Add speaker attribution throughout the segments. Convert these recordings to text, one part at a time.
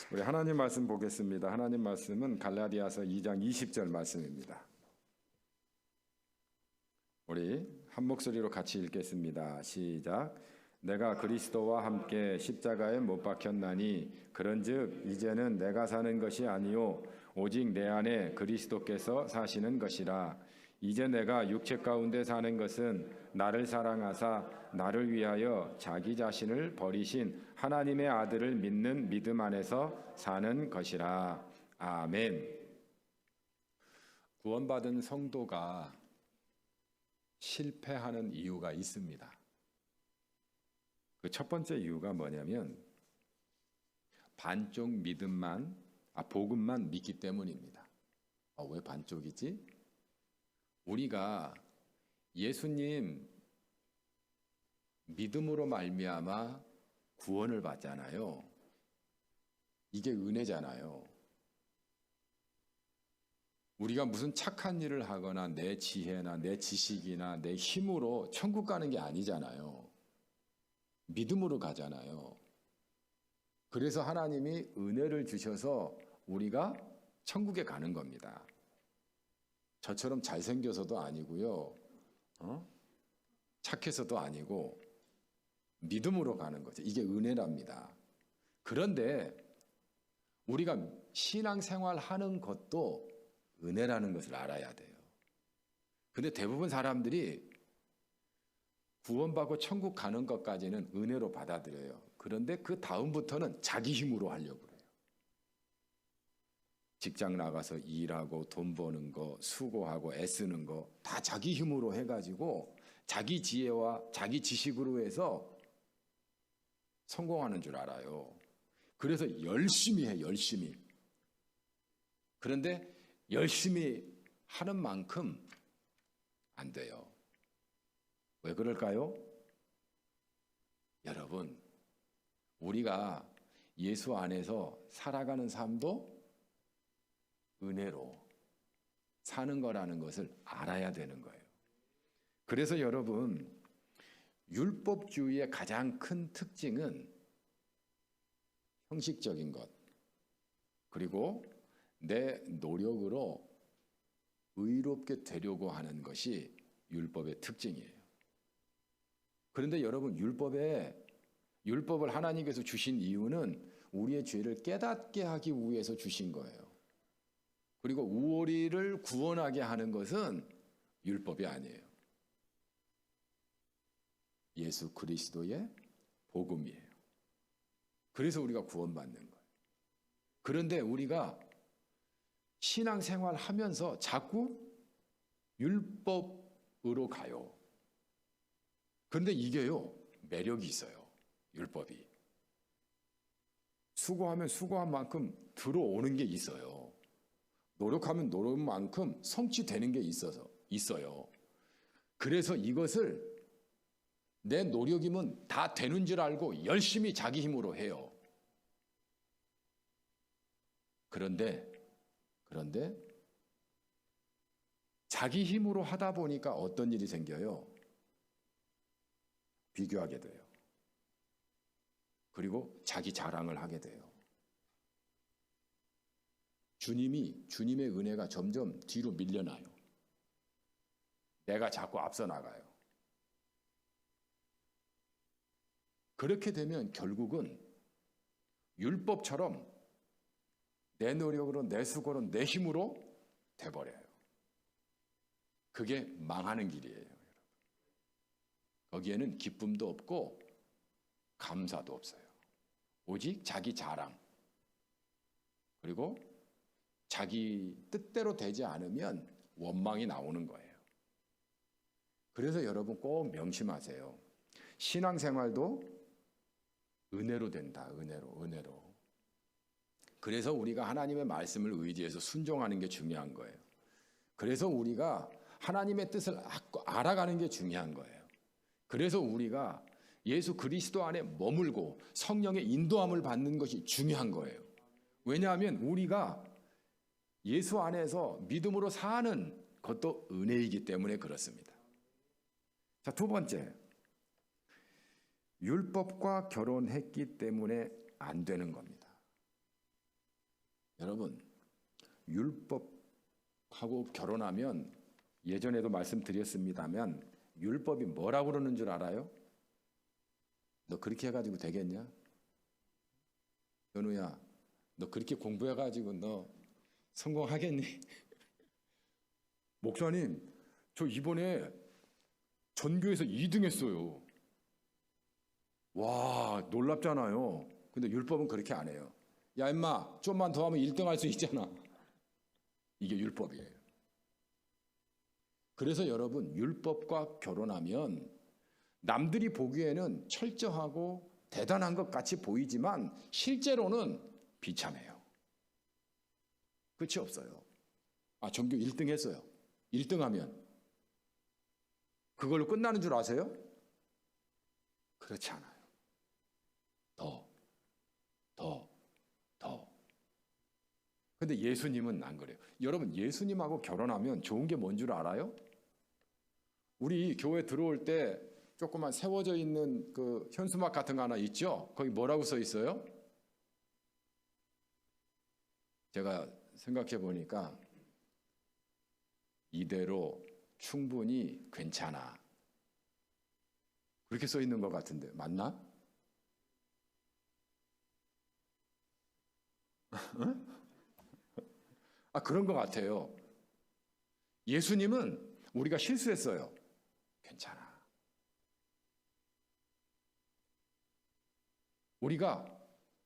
Speaker 1: 우리 하나님 말씀 보겠습니다. 하나님 말씀은 갈라디아서 2장 20절 말씀입니다. 우리 한 목소리로 같이 읽겠습니다. 시작. 내가 그리스도와 함께 십자가에 못 박혔나니 그런즉 이제는 내가 사는 것이 아니요 오직 내 안에 그리스도께서 사시는 것이라. 이제 내가 육체 가운데 사는 것은 나를 사랑하사 나를 위하여 자기 자신을 버리신 하나님의 아들을 믿는 믿음 안에서 사는 것이라. 아멘. 구원받은 성도가 실패하는 이유가 있습니다. 그 첫 번째 이유가 뭐냐면 반쪽 믿음만, 복음만 믿기 때문입니다. 왜 반쪽이지? 우리가 예수님 믿음으로 말미암아 구원을 받잖아요. 이게 은혜잖아요. 우리가 무슨 착한 일을 하거나 내 지혜나 내 지식이나 내 힘으로 천국 가는 게 아니잖아요. 믿음으로 가잖아요. 그래서 하나님이 은혜를 주셔서 우리가 천국에 가는 겁니다. 저처럼 잘생겨서도 아니고요. 착해서도 아니고 믿음으로 가는 거죠. 이게 은혜랍니다. 그런데 우리가 신앙생활 하는 것도 은혜라는 것을 알아야 돼요. 근데 대부분 사람들이 구원받고 천국 가는 것까지는 은혜로 받아들여요. 그런데 그 다음부터는 자기 힘으로 하려고 그래요. 직장 나가서 일하고 돈 버는 거, 수고하고 애쓰는 거 다 자기 힘으로 해가지고 자기 지혜와 자기 지식으로 해서 성공하는 줄 알아요. 그래서 열심히 해, 열심히. 그런데 열심히 하는 만큼 안 돼요. 왜 그럴까요? 여러분, 우리가 예수 안에서 살아가는 삶도 은혜로 사는 거라는 것을 알아야 되는 거예요. 그래서 여러분, 율법주의의 가장 큰 특징은 형식적인 것, 그리고 내 노력으로 의롭게 되려고 하는 것이 율법의 특징이에요. 그런데 여러분, 율법을 하나님께서 주신 이유는 우리의 죄를 깨닫게 하기 위해서 주신 거예요. 그리고 우리를 구원하게 하는 것은 율법이 아니에요. 예수 그리스도의 복음이에요. 그래서 우리가 구원받는 거예요. 그런데 우리가 신앙생활 하면서 자꾸 율법으로 가요. 그런데 이게요, 매력이 있어요. 율법이. 수고하면 수고한 만큼 들어오는 게 있어요. 노력하면 노력한 만큼 성취되는 게 있어요. 그래서 이것을 내 노력이면 다 되는 줄 알고 열심히 자기 힘으로 해요. 그런데 자기 힘으로 하다 보니까 어떤 일이 생겨요? 비교하게 돼요. 그리고 자기 자랑을 하게 돼요. 주님의 은혜가 점점 뒤로 밀려나요. 내가 자꾸 앞서 나가요. 그렇게 되면 결국은 율법처럼 내 노력으로, 내 수고로, 내 힘으로 돼버려요. 그게 망하는 길이에요, 여러분. 거기에는 기쁨도 없고 감사도 없어요. 오직 자기 자랑, 그리고 자기 뜻대로 되지 않으면 원망이 나오는 거예요. 그래서 여러분 꼭 명심하세요. 신앙생활도 은혜로 된다. 은혜로. 그래서 우리가 하나님의 말씀을 의지해서 순종하는 게 중요한 거예요. 그래서 우리가 하나님의 뜻을 알아가는 게 중요한 거예요. 그래서 우리가 예수 그리스도 안에 머물고 성령의 인도함을 받는 것이 중요한 거예요. 왜냐하면 우리가 예수 안에서 믿음으로 사는 것도 은혜이기 때문에 그렇습니다. 자, 두 번째. 율법과 결혼했기 때문에 안 되는 겁니다. 여러분, 율법하고 결혼하면 예전에도 말씀드렸습니다만 율법이 뭐라고 그러는 줄 알아요? 너 그렇게 해가지고 되겠냐? 연우야, 너 그렇게 공부해가지고 너 성공하겠니? 목사님, 저 이번에 전교에서 2등 했어요. 와, 놀랍잖아요. 근데 율법은 그렇게 안 해요. 야, 임마, 좀만 더 하면 1등 할 수 있잖아. 이게 율법이에요. 그래서 여러분, 율법과 결혼하면 남들이 보기에는 철저하고 대단한 것 같이 보이지만 실제로는 비참해요. 끝이 없어요. 아, 전교 1등 했어요. 1등 하면 그걸로 끝나는 줄 아세요? 그렇지 않아요. 더. 근데 예수님은 안 그래요. 여러분, 예수님하고 결혼하면 좋은 게 뭔 줄 알아요? 우리 교회 들어올 때 조그만 세워져 있는 그 현수막 같은 거 하나 있죠? 거기 뭐라고 써 있어요? 제가 생각해 보니까 이대로 충분히 괜찮아. 그렇게 써 있는 것 같은데 맞나? 아, 그런 것 같아요. 예수님은 우리가 실수했어요. 괜찮아. 우리가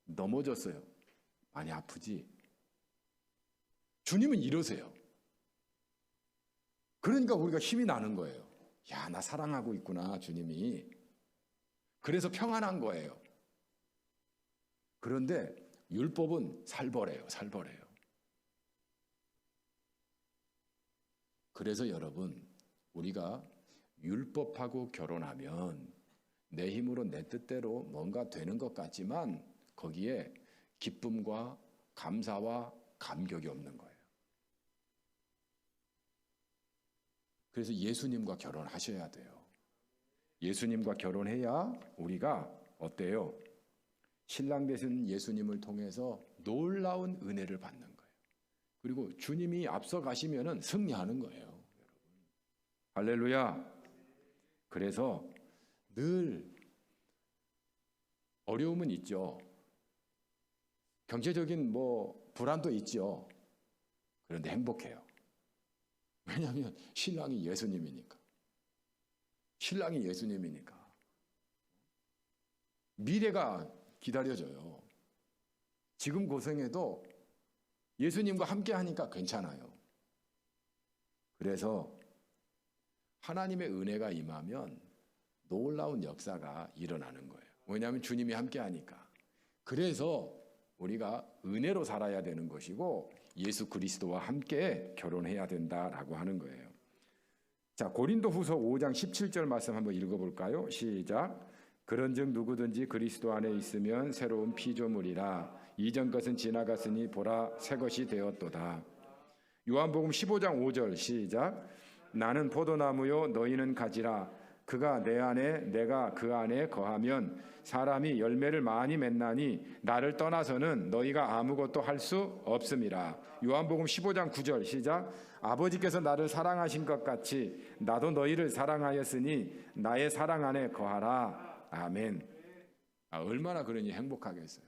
Speaker 1: 넘어졌어요. 많이 아프지? 주님은 이러세요. 그러니까 우리가 힘이 나는 거예요. 야, 나 사랑하고 있구나, 주님이. 그래서 평안한 거예요. 그런데 율법은 살벌해요. 그래서 여러분, 우리가 율법하고 결혼하면 내 힘으로 내 뜻대로 뭔가 되는 것 같지만 거기에 기쁨과 감사와 감격이 없는 거예요. 그래서 예수님과 결혼하셔야 돼요. 예수님과 결혼해야 우리가 어때요? 신랑 되신 예수님을 통해서 놀라운 은혜를 받는 거예요. 그리고 주님이 앞서 가시면은 승리하는 거예요. 할렐루야. 그래서 늘 어려움은 있죠. 경제적인 불안도 있죠. 그런데 행복해요. 왜냐하면 신랑이 예수님이니까. 미래가 기다려져요. 지금 고생해도 예수님과 함께 하니까 괜찮아요. 그래서 하나님의 은혜가 임하면 놀라운 역사가 일어나는 거예요. 왜냐하면 주님이 함께 하니까. 그래서 우리가 은혜로 살아야 되는 것이고 예수 그리스도와 함께 결혼해야 된다라고 하는 거예요. 자, 고린도후서 5장 17절 말씀 한번 읽어볼까요? 시작. 그런즉 누구든지 그리스도 안에 있으면 새로운 피조물이라 이전 것은 지나갔으니 보라 새 것이 되었도다. 요한복음 15장 5절 시작. 나는 포도나무요 너희는 가지라 그가 내 안에 내가 그 안에 거하면 사람이 열매를 많이 맺나니 나를 떠나서는 너희가 아무것도 할 수 없음이라. 요한복음 15장 9절 시작. 아버지께서 나를 사랑하신 것 같이 나도 너희를 사랑하였으니 나의 사랑 안에 거하라. 아멘. 얼마나 그러니 행복하겠어요.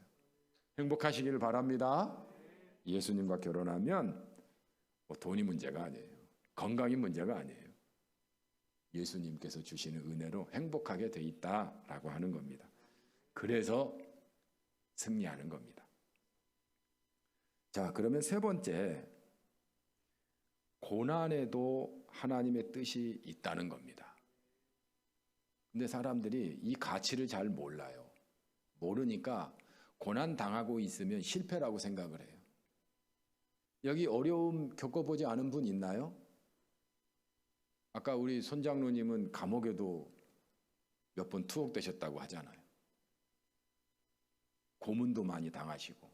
Speaker 1: 행복하시기를 바랍니다. 예수님과 결혼하면 돈이 문제가 아니에요. 건강이 문제가 아니에요. 예수님께서 주시는 은혜로 행복하게 돼 있다라고 하는 겁니다. 그래서 승리하는 겁니다. 자, 그러면 세 번째, 고난에도 하나님의 뜻이 있다는 겁니다. 근데 사람들이 이 가치를 잘 몰라요. 모르니까 고난 당하고 있으면 실패라고 생각을 해요. 여기 어려움 겪어보지 않은 분 있나요? 아까 우리 손장로님은 감옥에도 몇 번 투옥되셨다고 하잖아요. 고문도 많이 당하시고.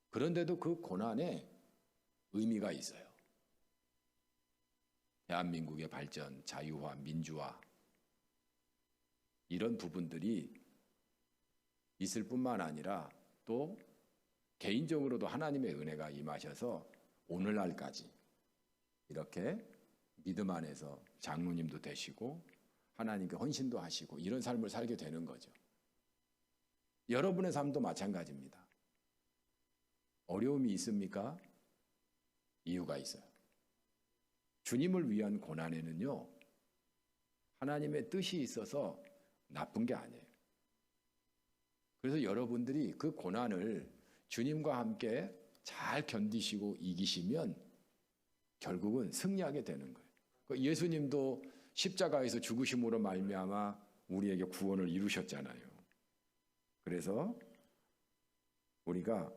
Speaker 1: 그런데도 그 고난에 의미가 있어요. 대한민국의 발전, 자유화, 민주화 이런 부분들이 있을 뿐만 아니라 또 개인적으로도 하나님의 은혜가 임하셔서 오늘날까지 이렇게 믿음 안에서 장로님도 되시고 하나님께 헌신도 하시고 이런 삶을 살게 되는 거죠. 여러분의 삶도 마찬가지입니다. 어려움이 있습니까? 이유가 있어요. 주님을 위한 고난에는요, 하나님의 뜻이 있어서 나쁜 게 아니에요. 그래서 여러분들이 그 고난을 주님과 함께 잘 견디시고 이기시면 결국은 승리하게 되는 거예요. 예수님도 십자가에서 죽으심으로 말미암아 우리에게 구원을 이루셨잖아요. 그래서 우리가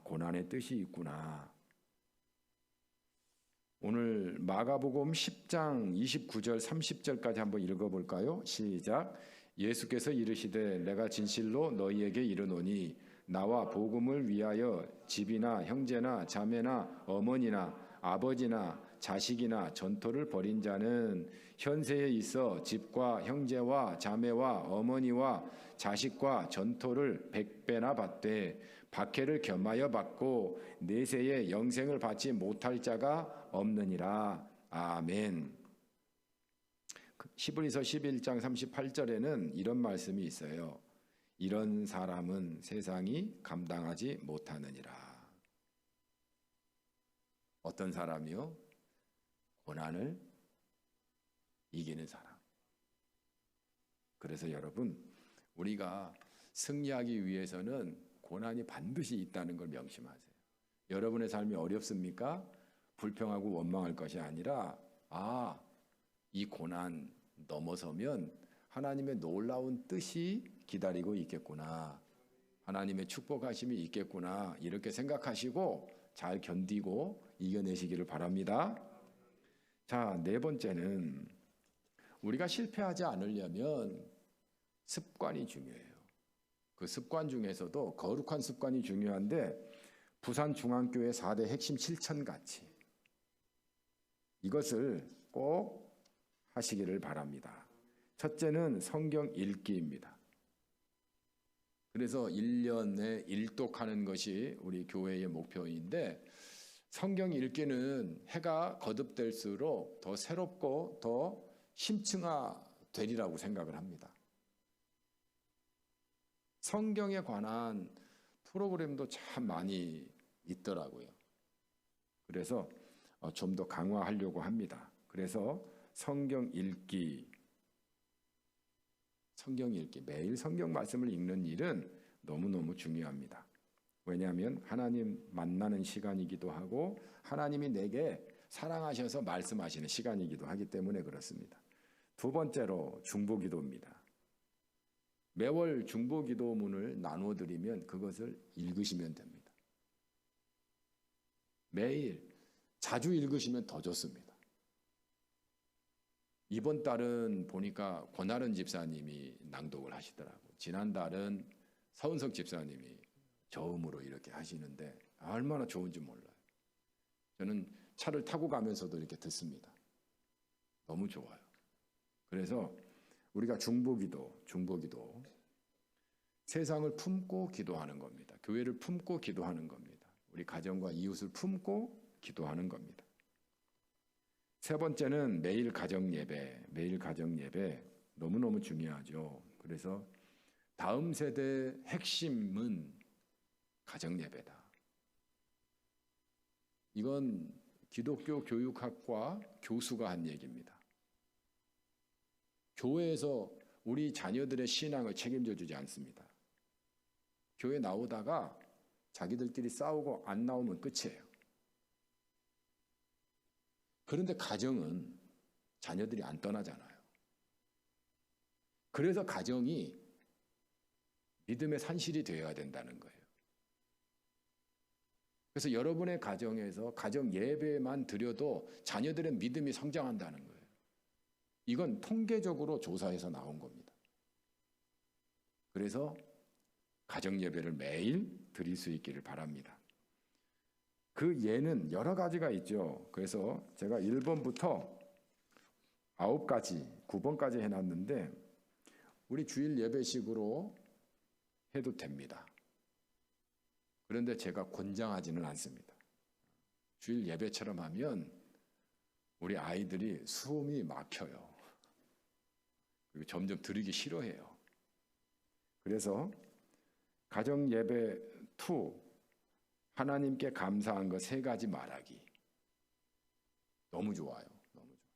Speaker 1: 고난의 뜻이 있구나. 오늘 마가복음 10장 29절 30절까지 한번 읽어볼까요? 시작. 예수께서 이르시되 내가 진실로 너희에게 이르노니 나와 복음을 위하여 집이나 형제나 자매나 어머니나 아버지나 자식이나 전토를 벌인 자는 현세에 있어 집과 형제와 자매와 어머니와 자식과 전토를 100배나 받되 박해를 겸하여 받고 내세에 영생을 받지 못할 자가 없느니라. 아멘. 히브리서 11장 38절에는 이런 말씀이 있어요. 이런 사람은 세상이 감당하지 못하느니라. 어떤 사람이요? 고난을 이기는 사람. 그래서 여러분, 우리가 승리하기 위해서는 고난이 반드시 있다는 걸 명심하세요. 여러분의 삶이 어렵습니까? 불평하고 원망할 것이 아니라 이 고난 넘어서면 하나님의 놀라운 뜻이 기다리고 있겠구나. 하나님의 축복하심이 있겠구나. 이렇게 생각하시고 잘 견디고 이겨내시기를 바랍니다. 자, 네 번째는 우리가 실패하지 않으려면 습관이 중요해요. 그 습관 중에서도 거룩한 습관이 중요한데 부산중앙교회 4대 핵심 실천가치 이것을 꼭 하시기를 바랍니다. 첫째는 성경 읽기입니다. 그래서 1년에 일독하는 것이 우리 교회의 목표인데 성경 읽기는 해가 거듭될수록 더 새롭고 더 심층화되리라고 생각을 합니다. 성경에 관한 프로그램도 참 많이 있더라고요. 그래서 좀 더 강화하려고 합니다. 그래서 성경 읽기, 매일 성경 말씀을 읽는 일은 너무너무 중요합니다. 왜냐하면 하나님 만나는 시간이기도 하고 하나님이 내게 사랑하셔서 말씀하시는 시간이기도 하기 때문에 그렇습니다. 두 번째로 중보기도입니다. 매월 중보기도문을 나눠드리면 그것을 읽으시면 됩니다. 매일 자주 읽으시면 더 좋습니다. 이번 달은 보니까 권하른 집사님이 낭독을 하시더라고요. 지난달은 서은석 집사님이 저음으로 이렇게 하시는데 얼마나 좋은지 몰라요. 저는 차를 타고 가면서도 이렇게 듣습니다. 너무 좋아요. 그래서 우리가 중보기도 세상을 품고 기도하는 겁니다. 교회를 품고 기도하는 겁니다. 우리 가정과 이웃을 품고 기도하는 겁니다. 세 번째는 매일 가정 예배 너무너무 중요하죠. 그래서 다음 세대의 핵심은 가정 예배다. 이건 기독교 교육학과 교수가 한 얘기입니다. 교회에서 우리 자녀들의 신앙을 책임져 주지 않습니다. 교회 나오다가 자기들끼리 싸우고 안 나오면 끝이에요. 그런데 가정은 자녀들이 안 떠나잖아요. 그래서 가정이 믿음의 산실이 되어야 된다는 거예요. 그래서 여러분의 가정에서 가정 예배만 드려도 자녀들의 믿음이 성장한다는 거예요. 이건 통계적으로 조사해서 나온 겁니다. 그래서 가정 예배를 매일 드릴 수 있기를 바랍니다. 그 예는 여러 가지가 있죠. 그래서 제가 1번부터 9가지, 9번까지 해놨는데 우리 주일 예배식으로 해도 됩니다. 그런데 제가 권장하지는 않습니다. 주일 예배처럼 하면 우리 아이들이 숨이 막혀요. 그리고 점점 들으기 싫어해요. 그래서 가정 예배 2, 하나님께 감사한 것 3가지 말하기. 너무 좋아요. 너무 좋아요.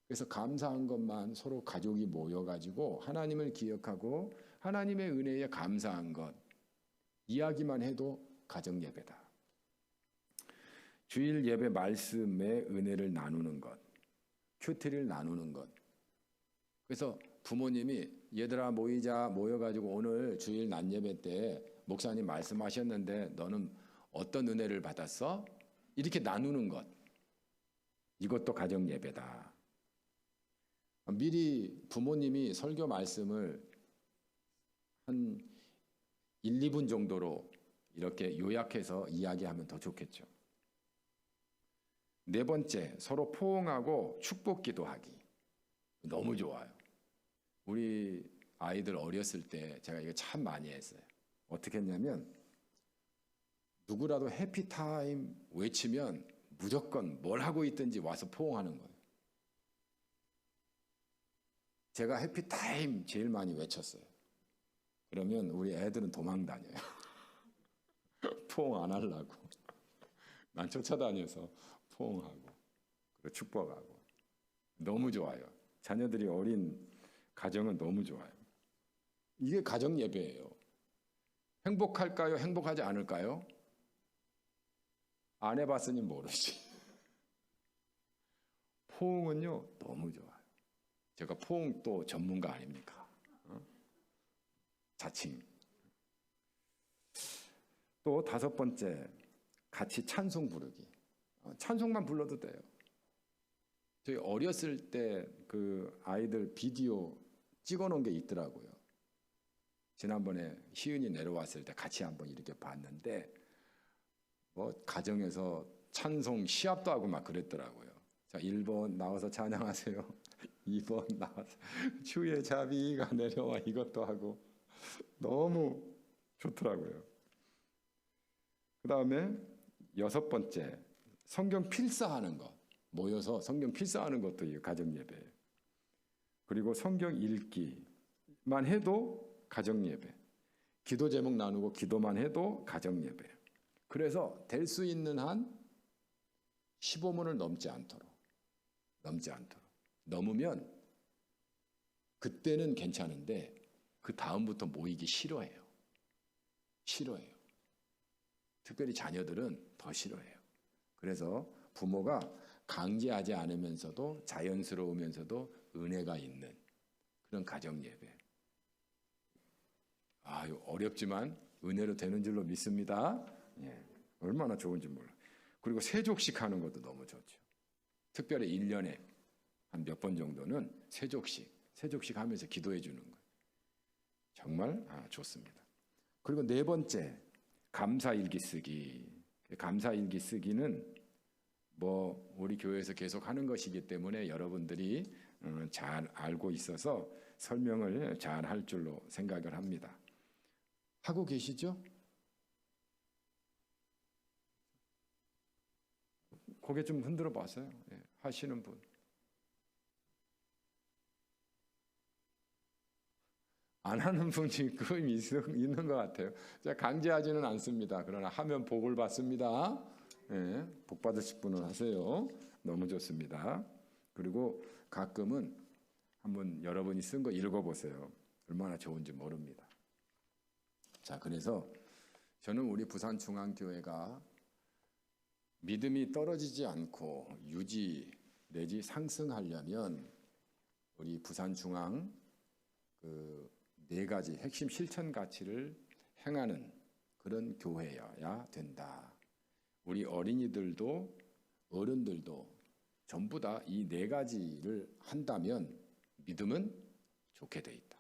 Speaker 1: 그래서 감사한 것만 서로 가족이 모여가지고 하나님을 기억하고 하나님의 은혜에 감사한 것 이야기만 해도 가정 예배다. 주일 예배 말씀의 은혜를 나누는 것, 큐티를 나누는 것. 그래서 부모님이 얘들아 모여가지고 오늘 주일 낮 예배 때 목사님 말씀하셨는데 너는 어떤 은혜를 받았어? 이렇게 나누는 것. 이것도 가정 예배다. 미리 부모님이 설교 말씀을 한 1, 2분 정도로 이렇게 요약해서 이야기하면 더 좋겠죠. 4번째, 서로 포옹하고 축복 기도하기. 너무 좋아요. 우리 아이들 어렸을 때 제가 이거 참 많이 했어요. 어떻게 했냐면 누구라도 해피타임 외치면 무조건 뭘 하고 있든지 와서 포옹하는 거예요. 제가 해피타임 제일 많이 외쳤어요. 그러면 우리 애들은 도망 다녀요. 포옹 안 하려고. 난 쫓아다녀서 포옹하고 그리고 축복하고. 너무 좋아요. 자녀들이 어린 가정은 너무 좋아요. 이게 가정 예배예요. 행복할까요? 행복하지 않을까요? 안 해봤으니 모르지. 포옹은요 너무 좋아요. 제가 포옹 또 전문가 아닙니까? 자칭. 또 5번째, 같이 찬송 부르기. 찬송만 불러도 돼요. 저희 어렸을 때 그 아이들 비디오 찍어놓은 게 있더라고요. 지난번에 희은이 내려왔을 때 같이 한번 이렇게 봤는데 뭐 가정에서 찬송 시합도 하고 막 그랬더라고요. 자, 1번 나와서 찬양하세요. 2번 나와서 주의 자비가 내려와 이것도 하고 너무 좋더라고요. 그 다음에 6번째, 성경 필사하는 것. 모여서 성경 필사하는 것도 이 가정 예배예요. 그리고 성경 읽기만 해도 가정 예배. 기도 제목 나누고 기도만 해도 가정 예배. 그래서 될 수 있는 한 15문을 넘지 않도록. 넘으면 그때는 괜찮은데 그 다음부터 모이기 싫어해요. 특별히 자녀들은 더 싫어해요. 그래서 부모가 강제하지 않으면서도 자연스러우면서도 은혜가 있는 그런 가정 예배. 어렵지만 은혜로 되는 줄로 믿습니다. 예, 얼마나 좋은지 몰라. 그리고 세족식 하는 것도 너무 좋죠. 특별히 1년에 한 몇 번 정도는 세족식 하면서 기도해 주는 거예요. 정말 좋습니다. 그리고 4번째, 감사일기 쓰기. 감사일기 쓰기는 뭐 우리 교회에서 계속 하는 것이기 때문에 여러분들이 잘 알고 있어서 설명을 잘 할 줄로 생각을 합니다. 하고 계시죠? 고개 좀 흔들어 봤어요. 예, 하시는 분. 안 하는 분이 거의 있는 것 같아요. 제가 강제하지는 않습니다. 그러나 하면 복을 받습니다. 예, 복 받으실 분은 하세요. 너무 좋습니다. 그리고 가끔은 한번 여러분이 쓴 거 읽어보세요. 얼마나 좋은지 모릅니다. 자, 그래서 저는 우리 부산중앙교회가 믿음이 떨어지지 않고 유지 내지 상승하려면 우리 부산중앙 그 4가지 핵심 실천 가치를 행하는 그런 교회여야 된다. 우리 어린이들도 어른들도 전부 다 이 4가지를 한다면 믿음은 좋게 돼 있다.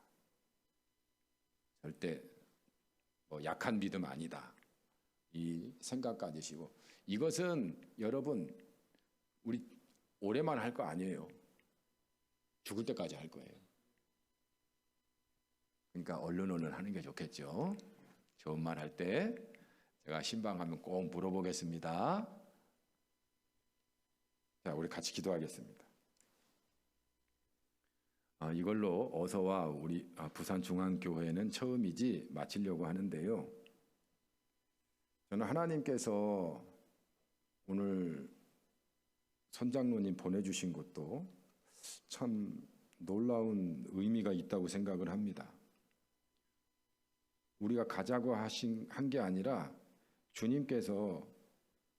Speaker 1: 절대 뭐 약한 믿음 아니다. 이 생각 가지시고, 이것은 여러분 우리 오래만 할 거 아니에요. 죽을 때까지 할 거예요. 그러니까 얼른 하는 게 좋겠죠. 좋은 말 할 때 제가 신방하면 꼭 물어보겠습니다. 자, 우리 같이 기도하겠습니다. 이걸로 어서와 우리 부산중앙교회는 처음이지 마치려고 하는데요. 저는 하나님께서 오늘 선장로님 보내주신 것도 참 놀라운 의미가 있다고 생각을 합니다. 우리가 가자고 한 게 아니라 주님께서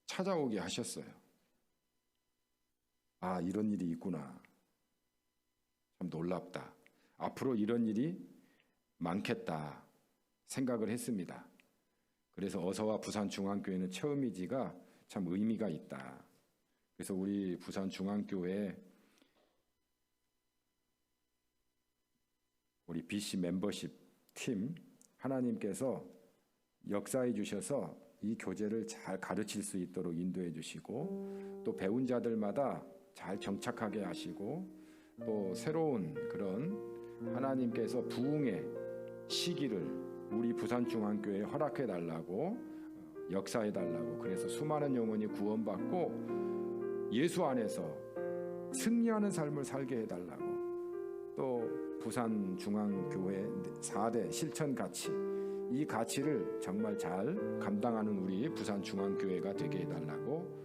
Speaker 1: 찾아오게 하셨어요. 아, 이런 일이 있구나. 참 놀랍다. 앞으로 이런 일이 많겠다 생각을 했습니다. 그래서 어서와 부산중앙교회는 처음이지가 참 의미가 있다. 그래서 우리 부산중앙교회 우리 BC 멤버십 팀 하나님께서 역사해 주셔서 이 교제를 잘 가르칠 수 있도록 인도해 주시고 또 배운 자들마다 잘 정착하게 하시고 또 새로운 그런 하나님께서 부흥의 시기를 우리 부산중앙교회에 허락해 달라고 역사해 달라고 그래서 수많은 영혼이 구원받고 예수 안에서 승리하는 삶을 살게 해달라고 또 부산중앙교회 4대 실천 가치 이 가치를 정말 잘 감당하는 우리 부산중앙교회가 되게 해달라고